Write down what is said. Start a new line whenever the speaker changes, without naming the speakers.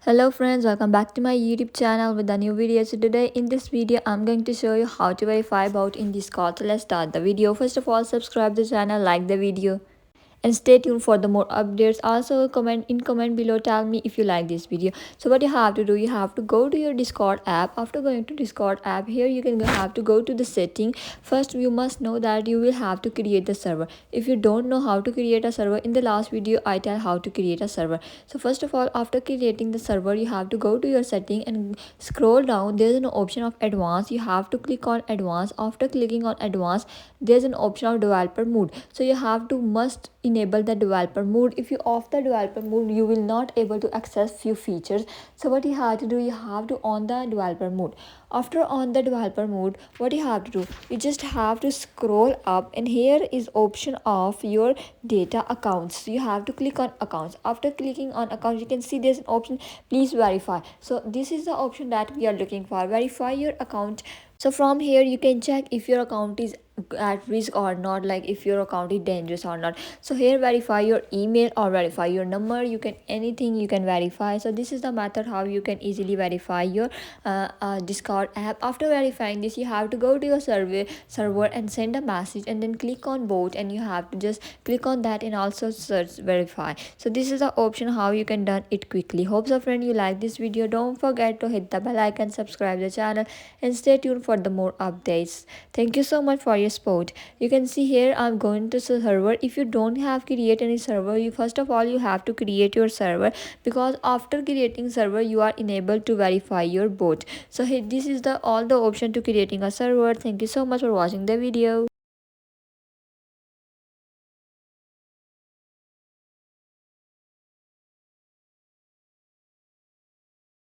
Hello friends, welcome back to my YouTube channel with a new video. So today in this video I'm going to show you how to verify bot in Discord. So let's start the video. First of all, subscribe the channel, like the video, and stay tuned for the more updates. Also comment below, tell me if you like this video. So what you have to do, you have to go to your Discord app. After going to Discord app, here you can have to go to the setting. First you must know that you will have to create the server. If you don't know how to create a server, in the last video I tell how to create a server. So first of all, after creating the server, you have to go to your setting and scroll down. There's an option of advanced. You have to click on advanced. After clicking on advanced, there's an option of developer mode. So you have to must enable the developer mode. If you off the developer mode, you will not able to access few features. So what you have to do, you have to on the developer mode. After on the developer mode, what you have to do, you just have to scroll up, and here is option of your data accounts. So you have to click on accounts. After clicking on accounts, you can see there's an option, please verify. So this is the option that we are looking for, verify your account. So from here you can check if your account is at risk or not, like if your account is dangerous or not. So here verify your email or verify your number, you can anything you can verify. So this is the method how you can easily verify your Discord app. After verifying this, you have to go to your server and send a message, and then click on bot, and you have to just click on that and also search verify. So this is the option how you can done it quickly. Hope so friend you like this video. Don't forget to hit the bell icon, subscribe the channel, and stay tuned for the more updates. Thank you so much for your support. You can see here I'm going to server. If you don't have create any server, you first of all you have to create your server, because after creating server you are enabled to verify your bot. So here this is the all the option to creating a server. Thank you so much for watching the video.